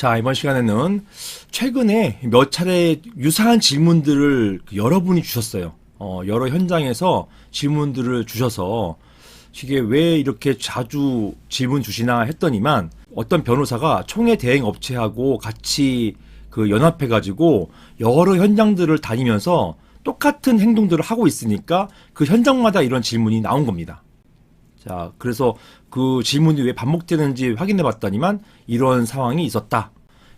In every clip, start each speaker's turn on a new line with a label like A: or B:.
A: 자, 이번 시간에는 최근에 몇 차례 유사한 질문들을 여러분이 주셨어요. 여러 현장에서 질문들을 주셔서 이게 왜 이렇게 자주 질문 주시나 했더니만 어떤 변호사가 총회 대행 업체하고 같이 연합해가지고 여러 현장들을 다니면서 똑같은 행동들을 하고 있으니까 그 현장마다 이런 질문이 나온 겁니다. 자, 그래서 그 질문이 왜 반복되는지 확인해 봤더니만 이런 상황이 있었다.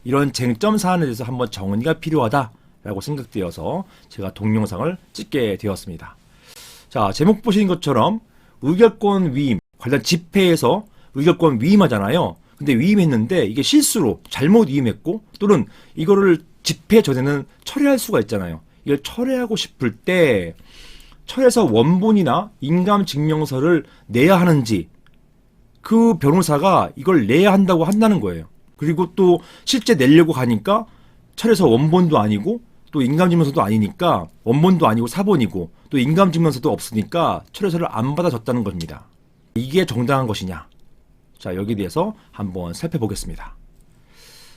A: 이런 쟁점 사안에 대해서 한번 정리가 필요하다라고 생각되어서 제가 동영상을 찍게 되었습니다. 자, 제목 보시는 것처럼 의결권 위임, 관련 집회에서 의결권 위임하잖아요. 근데 위임했는데 이게 실수로 잘못 위임했고 또는 이거를 집회 전에는 철회할 수가 있잖아요. 이걸 철회하고 싶을 때 철에서 원본이나 인감증명서를 내야 하는지 그 변호사가 이걸 내야 한다고 한다는 거예요. 그리고 또 실제 내려고 가니까 철에서 원본도 아니고 또 인감증명서도 아니니까 원본도 아니고 사본이고 또 인감증명서도 없으니까 철에서를 안 받아줬다는 겁니다. 이게 정당한 것이냐? 자, 여기에 대해서 한번 살펴보겠습니다.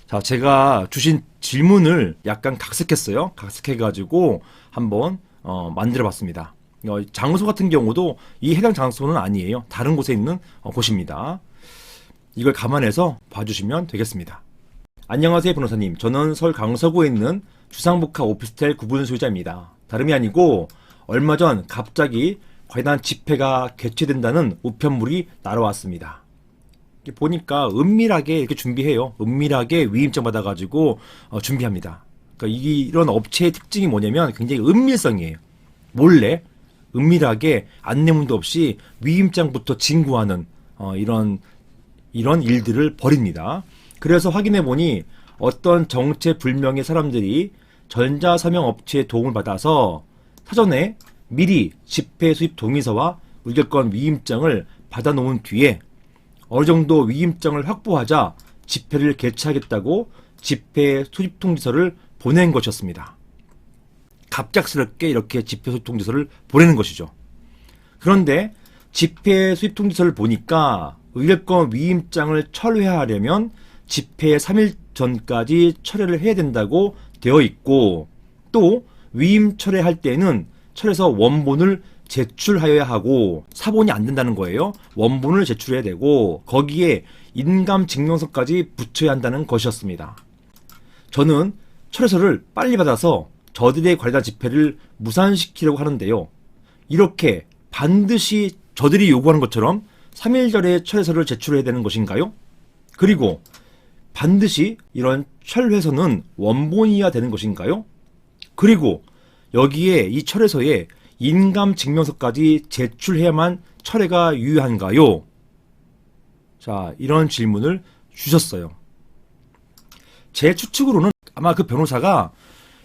A: 자, 제가 주신 질문을 약간 각색했어요. 각색해가지고 한번 만들어 봤습니다. 장소 같은 경우도 이 해당 장소는 아니에요. 다른 곳에 있는 곳입니다. 이걸 감안해서 봐주시면 되겠습니다. 안녕하세요, 변호사님. 저는 서울 강서구에 있는 주상복합 오피스텔 구분 소유자입니다. 다름이 아니고 얼마 전 갑자기 관련 집회가 개최된다는 우편물이 날아왔습니다. 보니까 은밀하게 이렇게 준비해요. 은밀하게 위임장 받아가지고 준비합니다. 그러니까 이런 업체의 특징이 뭐냐면 굉장히 은밀성이에요. 몰래 은밀하게 안내문도 없이 위임장부터 진구하는 이런 일들을 벌입니다. 그래서 확인해 보니 어떤 정체불명의 사람들이 전자서명 업체의 도움을 받아서 사전에 미리 집회 수입 동의서와 의결권 위임장을 받아놓은 뒤에 어느 정도 위임장을 확보하자 집회를 개최하겠다고 집회 수립 통지서를 보낸 것이었습니다. 갑작스럽게 이렇게 집회 수립 통지서를 보내는 것이죠. 그런데 집회 수립 통지서를 보니까 의결권 위임장을 철회하려면 집회 3일 전까지 철회를 해야 된다고 되어 있고 또 위임 철회할 때는 철에서 원본을 제출하여야 하고 사본이 안 된다는 거예요. 원본을 제출해야 되고 거기에 인감증명서까지 붙여야 한다는 것이었습니다. 저는 철회서를 빨리 받아서 저들의 관련 집회를 무산시키려고 하는데요. 이렇게 반드시 저들이 요구하는 것처럼 3일 전에 철회서를 제출해야 되는 것인가요? 그리고 반드시 이런 철회서는 원본이어야 되는 것인가요? 그리고 여기에 이 철회서에 인감증명서까지 제출해야만 철회가 유효한가요? 자, 이런 질문을 주셨어요. 제 추측으로는 아마 그 변호사가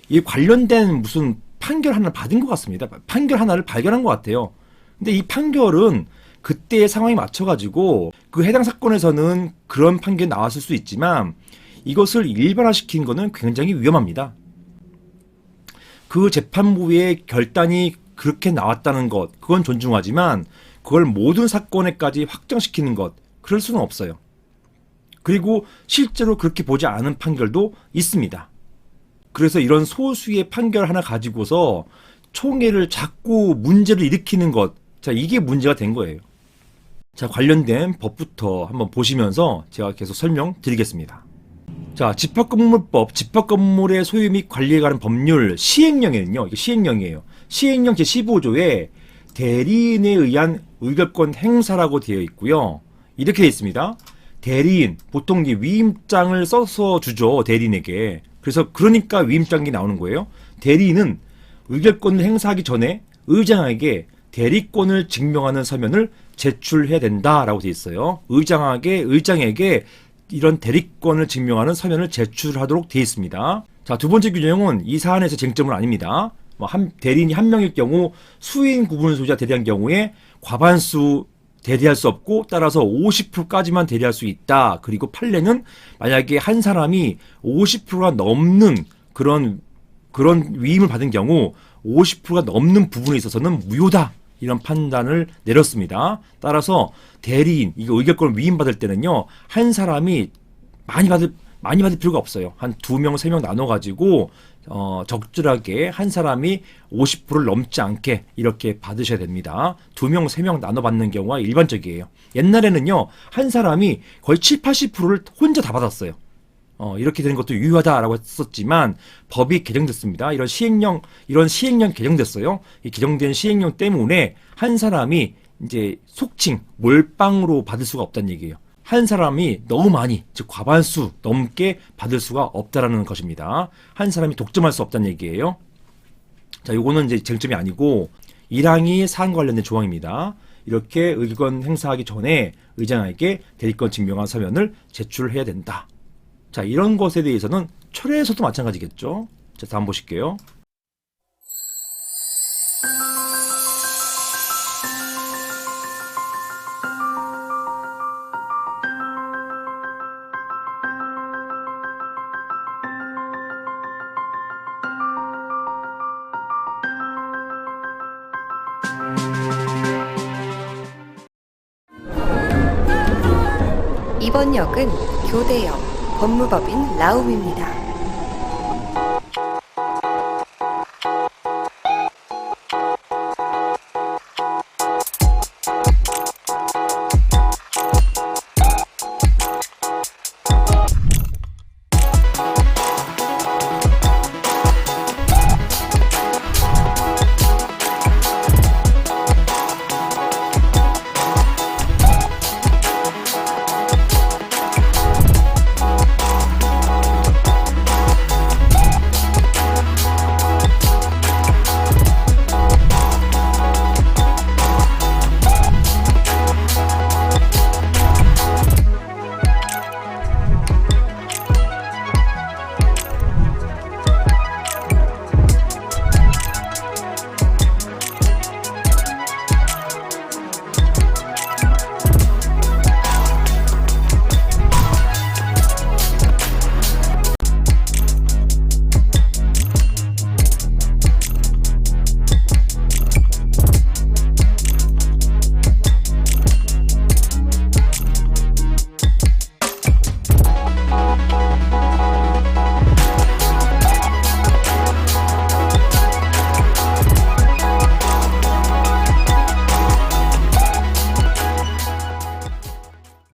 A: 이 관련된 무슨 판결 하나를 받은 것 같습니다. 판결 하나를 발견한 것 같아요. 근데 이 판결은 그때의 상황에 맞춰가지고 그 해당 사건에서는 그런 판결이 나왔을 수 있지만 이것을 일반화시킨 것은 굉장히 위험합니다. 그 재판부의 결단이 그렇게 나왔다는 것, 그건 존중하지만 그걸 모든 사건에까지 확정시키는 것, 그럴 수는 없어요. 그리고 실제로 그렇게 보지 않은 판결도 있습니다. 그래서 이런 소수의 판결 하나 가지고서 총회를 자꾸 문제를 일으키는 것, 자, 이게 문제가 된 거예요. 자, 관련된 법부터 한번 보시면서 제가 계속 설명드리겠습니다. 자, 집합건물법, 집합건물의 소유 및 관리에 관한 법률 시행령에는요, 이게 시행령이에요. 시행령 제15조에 대리인에 의한 의결권 행사라고 되어 있고요. 이렇게 되어 있습니다. 대리인, 보통 이제 위임장을 써서 주죠, 대리인에게. 그래서 그러니까 위임장이 나오는 거예요. 대리인은 의결권을 행사하기 전에 의장에게 대리권을 증명하는 서면을 제출해야 된다라고 되어 있어요. 의장에게 이런 대리권을 증명하는 서면을 제출하도록 되어 있습니다. 자, 두 번째 규정은 이 사안에서 쟁점은 아닙니다. 대리인이 한 명일 경우 수인 구분 소유자 대리한 경우에 과반수 대리할 수 없고 따라서 50%까지만 대리할 수 있다. 그리고 판례는 만약에 한 사람이 50%가 넘는 그런 위임을 받은 경우 50%가 넘는 부분에 있어서는 무효다. 이런 판단을 내렸습니다. 따라서 대리인, 이거 의결권을 위임받을 때는요, 한 사람이 많이 받을 필요가 없어요. 한 2명, 3명 나눠가지고 적절하게 한 사람이 50%를 넘지 않게 이렇게 받으셔야 됩니다. 2명, 3명 나눠 받는 경우가 일반적이에요. 옛날에는요, 한 사람이 거의 7, 80%를 혼자 다 받았어요. 이렇게 되는 것도 유효하다라고 했었지만 법이 개정됐습니다. 이런 시행령 개정됐어요. 이 개정된 시행령 때문에 한 사람이 이제 속칭 몰빵으로 받을 수가 없다는 얘기예요. 한 사람이 너무 많이, 즉 과반수 넘게 받을 수가 없다라는 것입니다. 한 사람이 독점할 수 없다는 얘기예요. 자, 요거는 이제 쟁점이 아니고 1항이 사안 관련된 조항입니다. 이렇게 의결권 행사하기 전에 의장에게 대리권 증명한 서면을 제출해야 된다. 자, 이런 것에 대해서는 철회에서도 마찬가지겠죠. 자, 다음 보실게요.
B: 이번 역은 교대역 법무법인 라움입니다.